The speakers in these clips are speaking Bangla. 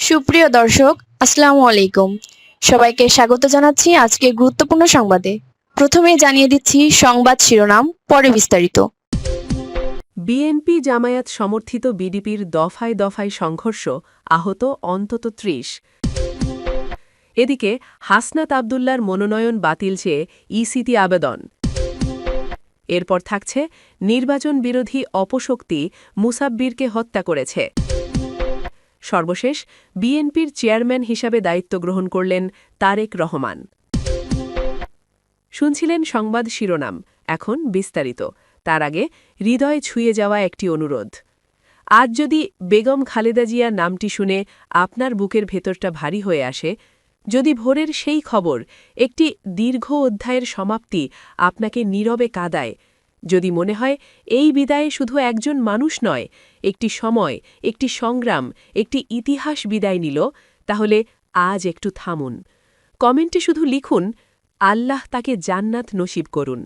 সুপ্রিয় দর্শক, আসসালামু আলাইকুম। সবাইকে স্বাগত জানাচ্ছি আজকে গুরুত্বপূর্ণ সংবাদে। প্রথমেই জানিয়ে দিচ্ছি সংবাদ শিরোনাম, পরে বিস্তারিত। বিএনপি জামায়াত সমর্থিত বিডিপির দফায় দফায় সংঘর্ষ, আহত অন্তত ৩০। এদিকে হাসনাত আবদুল্লার মনোনয়ন বাতিল চেয়ে ইসিতে আবেদন। এরপর থাকছে নির্বাচন বিরোধী অপশক্তি মুসাব্বিরকে হত্যা করেছে। সর্বশেষ বিএনপির চেয়ারম্যান হিসাবে দায়িত্ব গ্রহণ করলেন তারেক রহমান। শুনছিলেন সংবাদ শিরোনাম, এখন বিস্তারিত। তার আগে হৃদয় ছুঁয়ে যাওয়া একটি অনুরোধ। আজ যদি বেগম খালেদা জিয়া নামটি শুনে আপনার বুকের ভেতরটা ভারী হয়ে আসে, যদি ভোরের সেই খবর একটি দীর্ঘ অধ্যায়ের সমাপ্তি আপনাকে নীরবে কাঁদায়, যদি মনে হয় এই বিদায়ে শুধু একজন মানুষ নয়, একটি সময়, একটি সংগ্রাম, একটি ইতিহাস বিদায় নিল, তাহলে আজ একটু থামুন। কমেন্টে শুধু লিখুন, আল্লাহ তাকে জান্নাত নসিব করুন।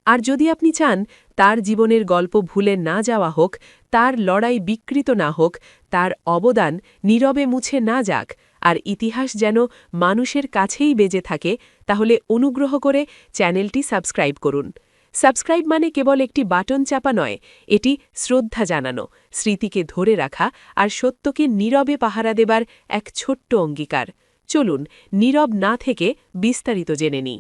আর যদি আপনি চান তার জীবনের গল্প ভুলে না যাওয়া হোক, তার লড়াই বিকৃত না হোক, তার অবদান নীরবে মুছে না যাক, আর ইতিহাস যেন মানুষের কাছেই বেজে থাকে, তাহলে অনুগ্রহ করে চ্যানেলটি সাবস্ক্রাইব করুন। সাবস্ক্রাইব মানে কেবল একটি বাটন চাপা নয়, এটি শ্রদ্ধা জানানো, স্মৃতিকে ধরে রাখা আর সত্যকে নীরবে পাহারা দেবার এক ছোট্ট অঙ্গীকার। চলুন নীরব না থেকে বিস্তারিত জেনে নিই।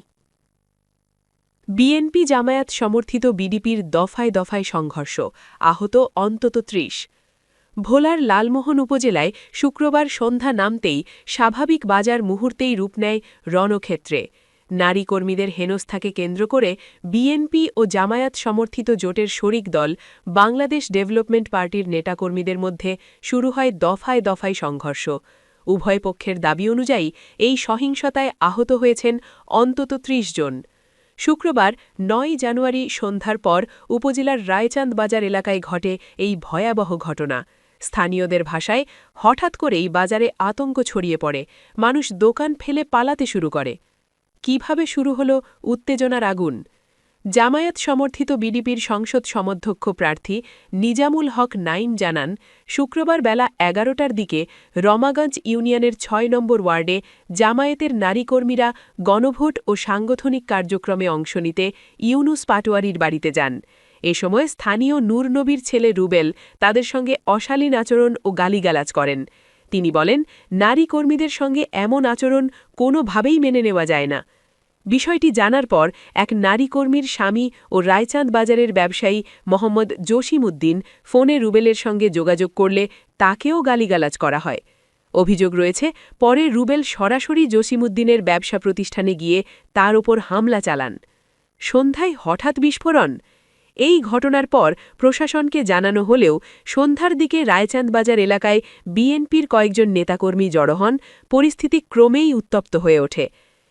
বিএনপি জামায়াত সমর্থিত বিডিপির দফায় দফায় সংঘর্ষ, আহত অন্তত ৩০। ভোলার লালমোহন উপজেলায় শুক্রবার সন্ধ্যা নামতেই স্বাভাবিক বাজার মুহূর্তেই রূপ নেয় রণক্ষেত্রে। নারী কর্মীদের হেনস্থাকে কেন্দ্র করে বিএনপি ও জামায়াত সমর্থিত জোটের শরিক দল বাংলাদেশ ডেভেলপমেন্ট পার্টির নেতাকর্মীদের মধ্যে শুরু হয় দফায় দফায় সংঘর্ষ। উভয় পক্ষের দাবি অনুযায়ী এই সহিংসতায় আহত হয়েছেন অন্তত ৩০ জন। শুক্রবার ৯ জানুয়ারি সন্ধ্যার পর উপজেলার রায়চাঁদ বাজার এলাকায় ঘটে এই ভয়াবহ ঘটনা। স্থানীয়দের ভাষায় হঠাৎ করেই বাজারে আতঙ্ক ছড়িয়ে পড়ে, মানুষ দোকান ফেলে পালাতে শুরু করে। কিভাবে শুরু হল উত্তেজনার আগুন? জামায়াত সমর্থিত বিডিপির সংসদ সমধ্যক্ষ প্রার্থী নিজামুল হক নাইম জানান, শুক্রবার বেলা ১১টার দিকে রমাগঞ্জ ইউনিয়নের ৬ নম্বর ওয়ার্ডে জামায়াতের নারী কর্মীরা গণভোট ও সাংগঠনিক কার্যক্রমে অংশ নিতে ইউনুস পাটোয়ারির বাড়িতে যান। এ সময় স্থানীয় নূর নবীর ছেলে রুবেল তাদের সঙ্গে অশালীন আচরণ ও গালিগালাজ করেন। তিনি বলেন, নারী কর্মীদের সঙ্গে এমন আচরণ কোনোভাবেই মেনে নেওয়া যায় না। বিষয়টি জানার পর এক নারী কর্মীর স্বামী ও রায়চাঁদ বাজারের ব্যবসায়ী মোহাম্মদ জসিম উদ্দিন ফোনে রুবেলের সঙ্গে যোগাযোগ করলে তাকেও গালিগালাজ করা হয়। অভিযোগ রয়েছে, পরে রুবেল সরাসরি জসিমউদ্দিনের ব্যবসা প্রতিষ্ঠানে গিয়ে তার ওপর হামলা চালান। সন্ধ্যায় হঠাৎ বিস্ফোরণ? এই ঘটনার পর প্রশাসনকে জানানো হলেও সন্ধ্যার দিকে রায়চাঁদ বাজার এলাকায় বিএনপির কয়েকজন নেতাকর্মী জড়ো হন, পরিস্থিতি ক্রমেই উত্তপ্ত হয়ে ওঠে।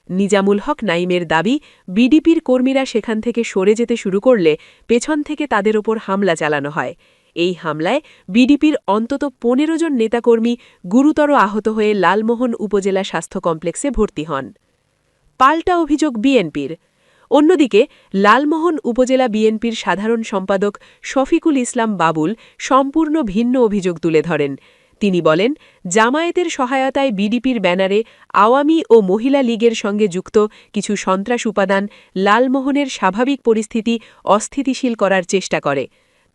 নিজামুল হক নাইমের দাবি, বিডিপির কর্মীরা সেখান থেকে সরে যেতে শুরু করলে পেছন থেকে তাদের ওপর হামলা চালানো হয়। এই হামলায় বিডিপির অন্তত ১৫ জন নেতাকর্মী গুরুতর আহত হয়ে লালমোহন উপজেলা স্বাস্থ্য কমপ্লেক্সে ভর্তি হন। পাল্টা অভিযোগ বিএনপির। অন্যদিকে লালমোহন উপজেলা বিএনপির সাধারণ সম্পাদক শফিকুল ইসলাম বাবুল সম্পূর্ণ ভিন্ন অভিযোগ তুলে ধরেন। তিনি বলেন, জামায়াতের সহায়তায় বিডিপির ব্যানারে আওয়ামী ও মহিলা লীগের সঙ্গে যুক্ত কিছু সন্ত্রাস উপাদান লালমোহনের স্বাভাবিক পরিস্থিতি অস্থিতিশীল করার চেষ্টা করে।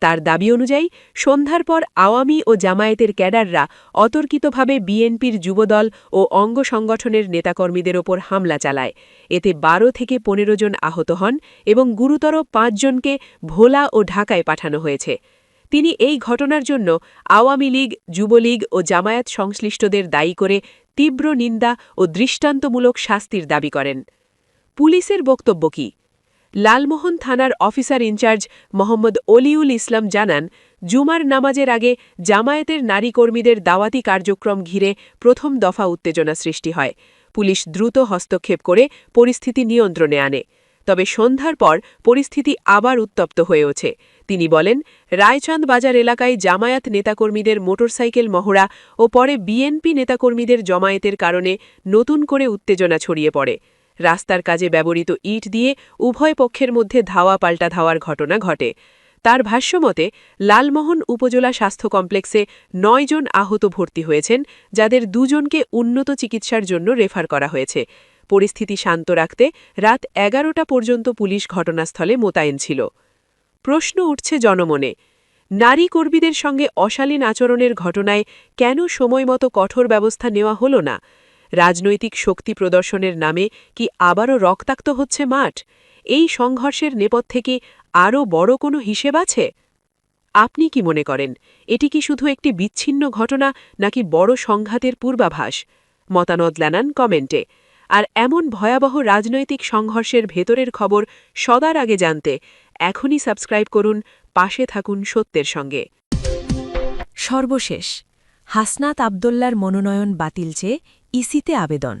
তার দাবি অনুযায়ী সন্ধ্যার পর আওয়ামী ও জামায়াতের ক্যাডাররা অতর্কিতভাবে বিএনপির যুবদল ও অঙ্গ সংগঠনের নেতাকর্মীদের ওপর হামলা চালায়। এতে ১২ থেকে ১৫ জন আহত হন এবং গুরুতর ৫ জনকে ভোলা ও ঢাকায় পাঠানো হয়েছে। তিনি এই ঘটনার জন্য আওয়ামী লীগ, যুবলীগ ও জামায়াত সংশ্লিষ্টদের দায়ী করে তীব্র নিন্দা ও দৃষ্টান্তমূলক শাস্তির দাবি করেন। পুলিশের বক্তব্য কি? লালমোহন থানার অফিসার ইনচার্জ মোহাম্মদ অলিউল ইসলাম জানান, জুমার নামাজের আগে জামায়াতের নারী কর্মীদের দাওয়াতি কার্যক্রম ঘিরে প্রথম দফা উত্তেজনা সৃষ্টি হয়। পুলিশ দ্রুত হস্তক্ষেপ করে পরিস্থিতি নিয়ন্ত্রণে আনে। তবে সন্ধ্যার পর পরিস্থিতি আবার উত্তপ্ত হয়ে ওঠে। তিনি বলেন, রায়চাঁদ বাজার এলাকায় জামায়াত নেতাকর্মীদের মোটরসাইকেল মহড়া ও পরে বিএনপি নেতাকর্মীদের জমায়েতের কারণে নতুন করে উত্তেজনা ছড়িয়ে পড়ে। রাস্তার কাজে ব্যবহৃত ইট দিয়ে উভয় পক্ষের মধ্যে ধাওয়া পাল্টা ধাওয়ার ঘটনা ঘটে। তার ভাষ্যমতে লালমোহন উপজেলা স্বাস্থ্য কমপ্লেক্সে ৯ জন আহত ভর্তি হয়েছেন, যাদের ২ জনকে উন্নত চিকিৎসার জন্য রেফার করা হয়েছে। পরিস্থিতি শান্ত রাখতে রাত ১১টা পর্যন্ত পুলিশ ঘটনাস্থলে মোতায়েন ছিল। প্রশ্ন উঠছে জনমনে, নারী কর্মীদের সঙ্গে অশালীন আচরণের ঘটনায় কেন সময়মতো কঠোর ব্যবস্থা নেওয়া হল না? রাজনৈতিক শক্তি প্রদর্শনের নামে কি আবারও রক্তাক্ত হচ্ছে মাঠ? এই সংঘর্ষের নেপথ্যে কি আরও বড় কোনো হিসেব আছে? আপনি কি মনে করেন, এটি কি শুধু একটি বিচ্ছিন্ন ঘটনা নাকি বড় সংঘাতের পূর্বাভাস? মতামত জানান কমেন্টে। আর এমন ভয়াবহ রাজনৈতিক সংঘর্ষের ভেতরের খবর সবার আগে জানতে এখনই সাবস্ক্রাইব করুন, পাশে থাকুন সত্যের সঙ্গে। সর্বশেষ, হাসনাত আবদুল্লার মনোনয়ন বাতিল চেয়ে ইসিতে আবেদন।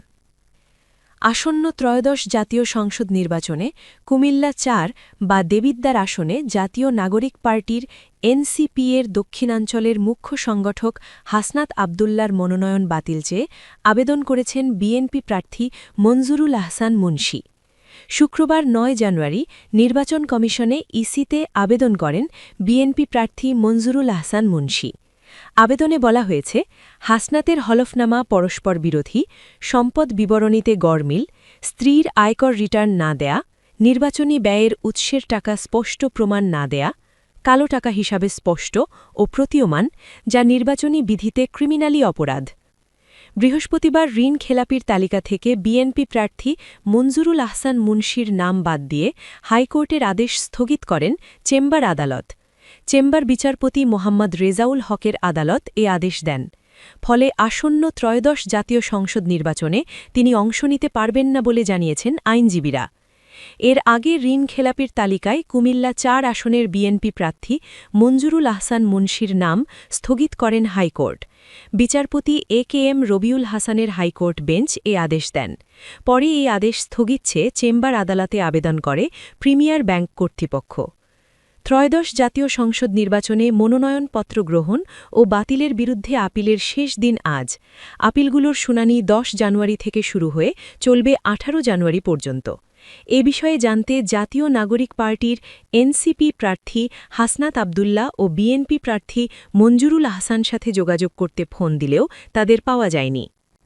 আসন্ন ত্রয়োদশ জাতীয় সংসদ নির্বাচনে কুমিল্লা ৪ বা দেবিদ্বার আসনে জাতীয় নাগরিক পার্টির এনসিপি-এর দক্ষিণাঞ্চলের মুখ্য সংগঠক হাসনাত আবদুল্লার মনোনয়ন বাতিল চেয়ে আবেদন করেছেন বিএনপি প্রার্থী মঞ্জুরুল আহসান মুন্সী। শুক্রবার ৯ জানুয়ারি নির্বাচন কমিশনে ইসিতে আবেদন করেন বিএনপি প্রার্থী মঞ্জুরুল আহসান মুন্সী। আবেদনে বলা হয়েছে, হাসনাতের হলফনামা পরস্পর বিরোধী, সম্পদ বিবরণীতে গড়মিল, স্ত্রীর আয়কর রিটার্ন না দেয়া, নির্বাচনী ব্যয়ের উৎসের টাকা স্পষ্ট প্রমাণ না দেয়া, কালো টাকা হিসাবে স্পষ্ট ও প্রতীয়মান, যা নির্বাচনী বিধিতে ক্রিমিনালি অপরাধ। বৃহস্পতিবার ঋণ খেলাপির তালিকা থেকে বিএনপি প্রার্থী মঞ্জুরুল আহসান মুন্সীর নাম বাদ দিয়ে হাইকোর্টের আদেশ স্থগিত করেন চেম্বার আদালত। চেম্বার বিচারপতি মোহাম্মদ রেজাউল হকের আদালত এ আদেশ দেন। ফলে আসন্ন ত্রয়োদশ জাতীয় সংসদ নির্বাচনে তিনি অংশ নিতে পারবেন না বলে জানিয়েছেন আইনজীবীরা। এর আগে ঋণ খেলাপির তালিকায় কুমিল্লা ৪ আসনের বিএনপি প্রার্থী মঞ্জুরুল আহসান মুন্সীর নাম স্থগিত করেন হাইকোর্ট। বিচারপতি এ.কে.এম. রবিউল হাসানের হাইকোর্ট বেঞ্চ এ আদেশ দেন। পরে এই আদেশ স্থগিত চেয়ে চেম্বার আদালতে আবেদন করে প্রিমিয়ার ব্যাংক কর্তৃপক্ষ। ত্রয়োদশ জাতীয় সংসদ নির্বাচনে মনোনয়নপত্র গ্রহণ ও বাতিলের বিরুদ্ধে আপিলের শেষ দিন আজ। আপিলগুলোর শুনানি ১০ জানুয়ারি থেকে শুরু হয়ে চলবে ১৮ জানুয়ারি পর্যন্ত। এ বিষয়ে জানতে জাতীয় নাগরিক পার্টির এনসিপি প্রার্থী হাসনাত আবদুল্লাহ ও বিএনপি প্রার্থী মঞ্জুরুল আহসান সাথে যোগাযোগ করতে ফোন দিলেও তাদের পাওয়া যায়নি।